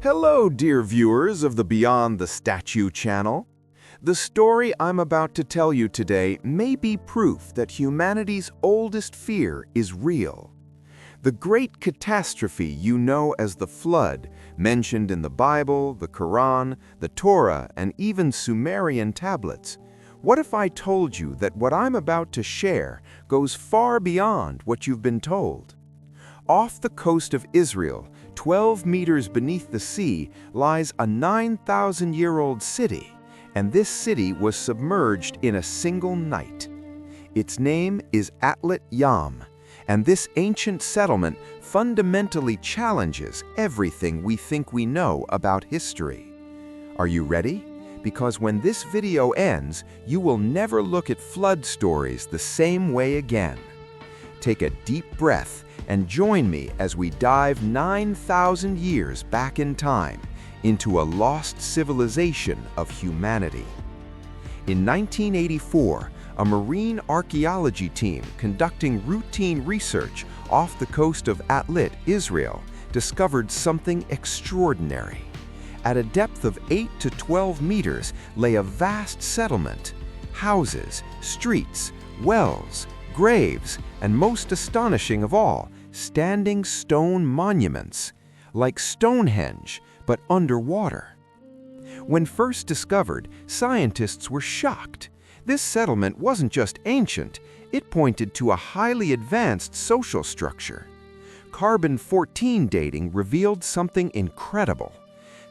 Hello, dear viewers of the Beyond the Statue channel. The story I'm about to tell you today may be proof that humanity's oldest fear is real. The great catastrophe you know as the Flood, mentioned in the Bible, the Qur'an, the Torah, and even Sumerian tablets. What if I told you that what I'm about to share goes far beyond what you've been told? Off the coast of Israel, 12 meters beneath the sea, lies a 9,000-year-old city, and this city was submerged in a single night. Its name is Atlit Yam, and this ancient settlement fundamentally challenges everything we think we know about history. Are you ready? Because when this video ends, you will never look at flood stories the same way again. Take a deep breath and join me as we dive 9,000 years back in time into a lost civilization of humanity. In 1984, a marine archaeology team conducting routine research off the coast of Atlit, Israel, discovered something extraordinary. At a depth of 8 to 12 meters lay a vast settlement. Houses, streets, wells, graves, and most astonishing of all, standing stone monuments, like Stonehenge, but underwater. When first discovered, scientists were shocked. This settlement wasn't just ancient, it pointed to a highly advanced social structure. Carbon-14 dating revealed something incredible.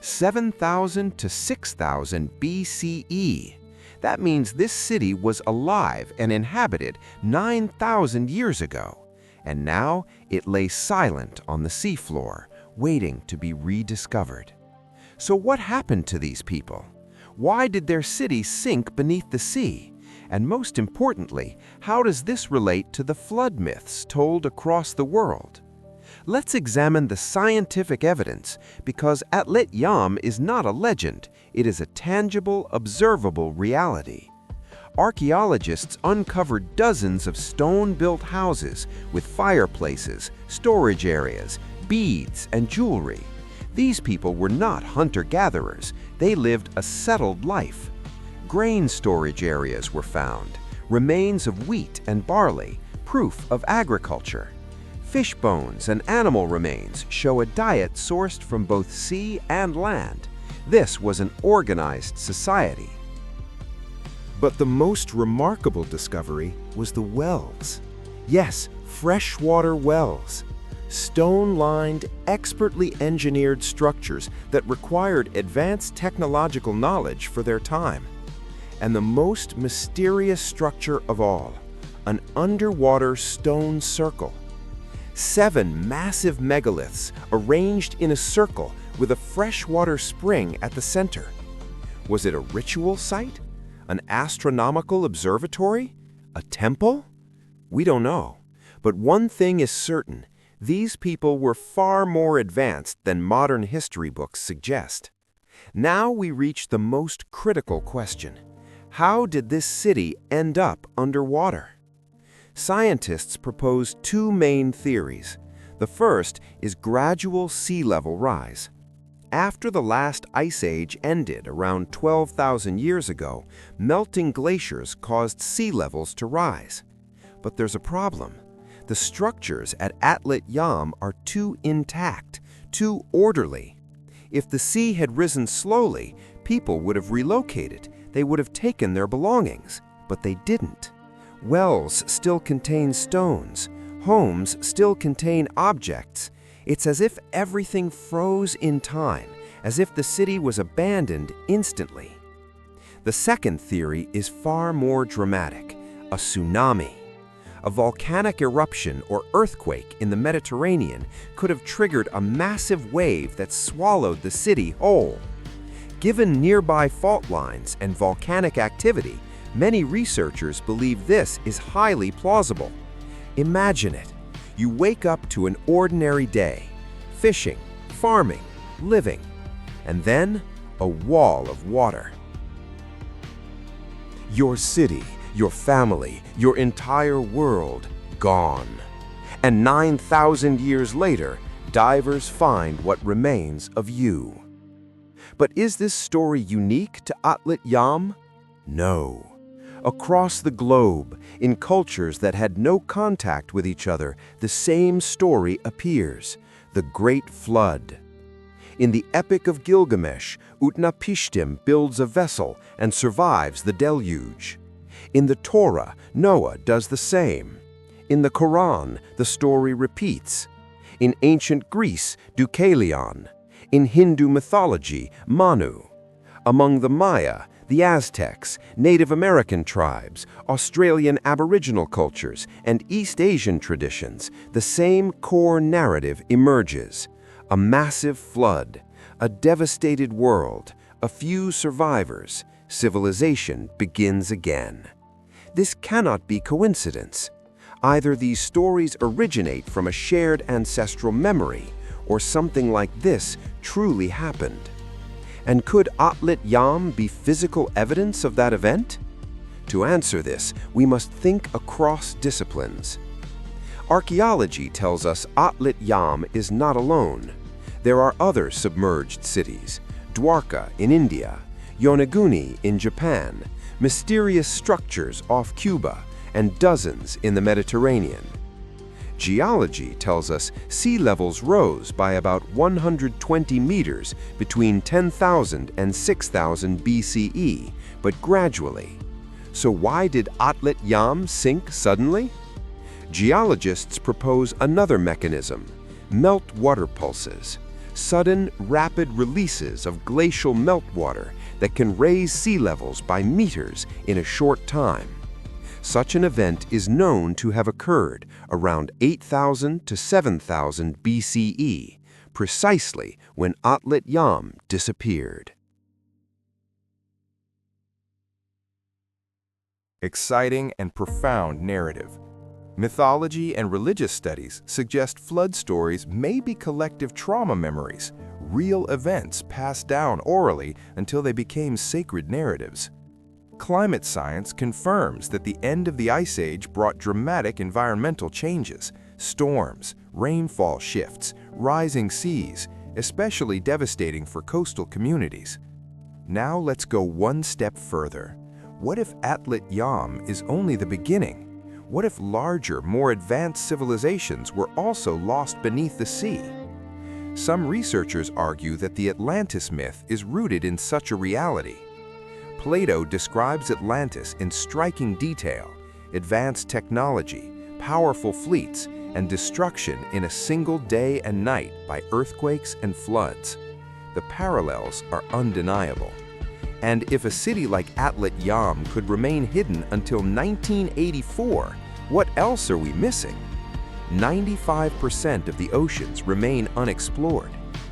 7,000 to 6,000 BCE. That means this city was alive and inhabited 9,000 years ago. And now it lay silent on the seafloor, waiting to be rediscovered. So what happened to these people? Why did their city sink beneath the sea? And most importantly, how does this relate to the flood myths told across the world? Let's examine the scientific evidence, because Atlit Yam is not a legend, it is a tangible, observable reality. Archaeologists uncovered dozens of stone-built houses with fireplaces, storage areas, beads, and jewelry. These people were not hunter-gatherers, they lived a settled life. Grain storage areas were found, remains of wheat and barley, proof of agriculture. Fish bones and animal remains show a diet sourced from both sea and land. This was an organized society. But the most remarkable discovery was the wells. Yes, freshwater wells. Stone-lined, expertly engineered structures that required advanced technological knowledge for their time. And the most mysterious structure of all, an underwater stone circle. 7 massive megaliths arranged in a circle with a freshwater spring at the center. Was it a ritual site? An astronomical observatory? A temple? We don't know. But one thing is certain, these people were far more advanced than modern history books suggest. Now we reach the most critical question. How did this city end up underwater? Scientists propose 2 main theories. The first is gradual sea level rise. After the last ice age ended around 12,000 years ago, melting glaciers caused sea levels to rise. But there's a problem. The structures at Atlit Yam are too intact, too orderly. If the sea had risen slowly, people would have relocated. They would have taken their belongings, but they didn't. Wells still contain stones. Homes still contain objects. It's as if everything froze in time, as if the city was abandoned instantly. The second theory is far more dramatic, a tsunami. A volcanic eruption or earthquake in the Mediterranean could have triggered a massive wave that swallowed the city whole. Given nearby fault lines and volcanic activity, many researchers believe this is highly plausible. Imagine it. You wake up to an ordinary day, fishing, farming, living, and then a wall of water. Your city, your family, your entire world gone. And 9,000 years later, divers find what remains of you. But is this story unique to Atlit Yam? No. Across the globe, in cultures that had no contact with each other, the same story appears: the Great Flood. In the Epic of Gilgamesh, Utnapishtim builds a vessel and survives the deluge. In the Torah, Noah does the same. In the Qur'an, the story repeats. In ancient Greece, Deucalion. In Hindu mythology, Manu. Among the Maya, the Aztecs, Native American tribes, Australian Aboriginal cultures, and East Asian traditions, the same core narrative emerges. A massive flood, a devastated world, a few survivors, civilization begins again. This cannot be coincidence. Either these stories originate from a shared ancestral memory, or something like this truly happened. And could Atlit Yam be physical evidence of that event? To answer this, we must think across disciplines. Archaeology tells us Atlit Yam is not alone. There are other submerged cities: Dwarka in India, Yonaguni in Japan, mysterious structures off Cuba, and dozens in the Mediterranean. Geology tells us sea levels rose by about 120 meters between 10,000 and 6,000 BCE, but gradually. So why did Atlit Yam sink suddenly? Geologists propose another mechanism: meltwater pulses, sudden, rapid releases of glacial meltwater that can raise sea levels by meters in a short time. Such an event is known to have occurred around 8,000 to 7,000 BCE, precisely when Atlit Yam disappeared. Exciting and profound narrative. Mythology and religious studies suggest flood stories may be collective trauma memories, real events passed down orally until they became sacred narratives. Climate science confirms that the end of the Ice Age brought dramatic environmental changes: storms, rainfall shifts, rising seas, especially devastating for coastal communities. Now let's go one step further. What if Atlit Yam is only the beginning? What if larger, more advanced civilizations were also lost beneath the sea? Some researchers argue that the Atlantis myth is rooted in such a reality. Plato describes Atlantis in striking detail: advanced technology, powerful fleets, and destruction in a single day and night by earthquakes and floods. The parallels are undeniable. And if a city like Atlit Yam could remain hidden until 1984, what else are we missing? 95% of the oceans remain unexplored.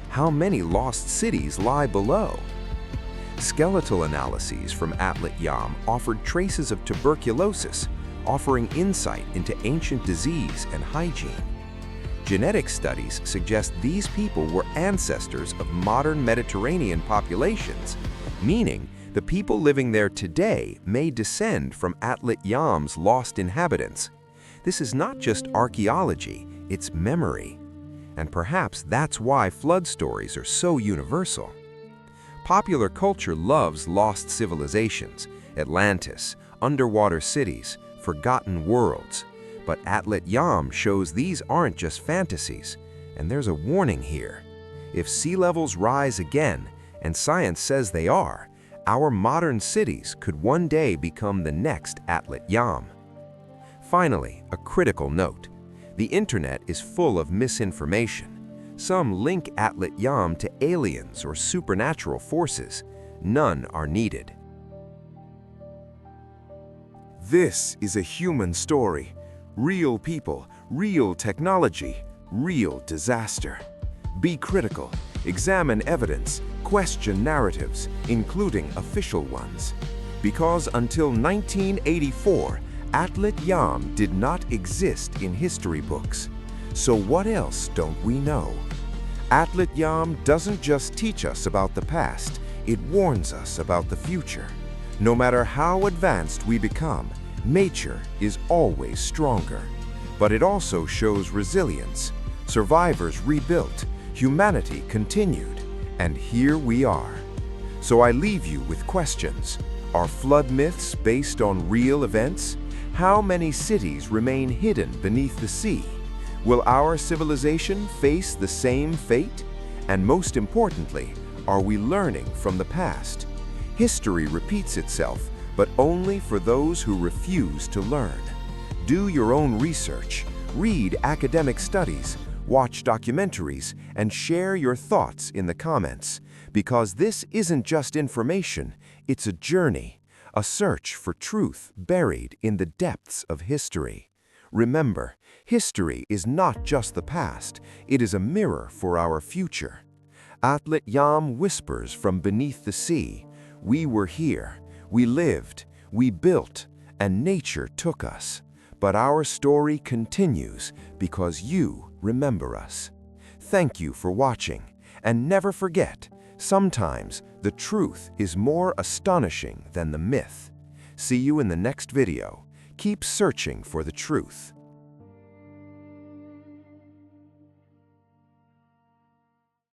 How many lost cities lie below? Skeletal analyses from Atlit Yam offered traces of tuberculosis, offering insight into ancient disease and hygiene. Genetic studies suggest these people were ancestors of modern Mediterranean populations, meaning the people living there today may descend from Atlit Yam's lost inhabitants. This is not just archaeology, it's memory. And perhaps that's why flood stories are so universal. Popular culture loves lost civilizations, Atlantis, underwater cities, forgotten worlds. But Atlit Yam shows these aren't just fantasies, and there's a warning here. If sea levels rise again, and science says they are, our modern cities could one day become the next Atlit Yam. Finally, a critical note. The internet is full of misinformation. Some link Atlit Yam to aliens or supernatural forces. None are needed. This is a human story. Real people, real technology, real disaster. Be critical. Examine evidence. Question narratives, including official ones. Because until 1984, Atlit Yam did not exist in history books. So what else don't we know? Atlit Yam doesn't just teach us about the past, it warns us about the future. No matter how advanced we become, nature is always stronger. But it also shows resilience. Survivors rebuilt, humanity continued, and here we are. So I leave you with questions. Are flood myths based on real events? How many cities remain hidden beneath the sea? Will our civilization face the same fate? And most importantly, are we learning from the past? History repeats itself, but only for those who refuse to learn. Do your own research, read academic studies, watch documentaries, and share your thoughts in the comments, because this isn't just information, it's a journey, a search for truth buried in the depths of history. Remember, history is not just the past, it is a mirror for our future. Atlit Yam whispers from beneath the sea, we were here, we lived, we built, and nature took us. But our story continues because you remember us. Thank you for watching, and never forget, sometimes the truth is more astonishing than the myth. See you in the next video. Keep searching for the truth.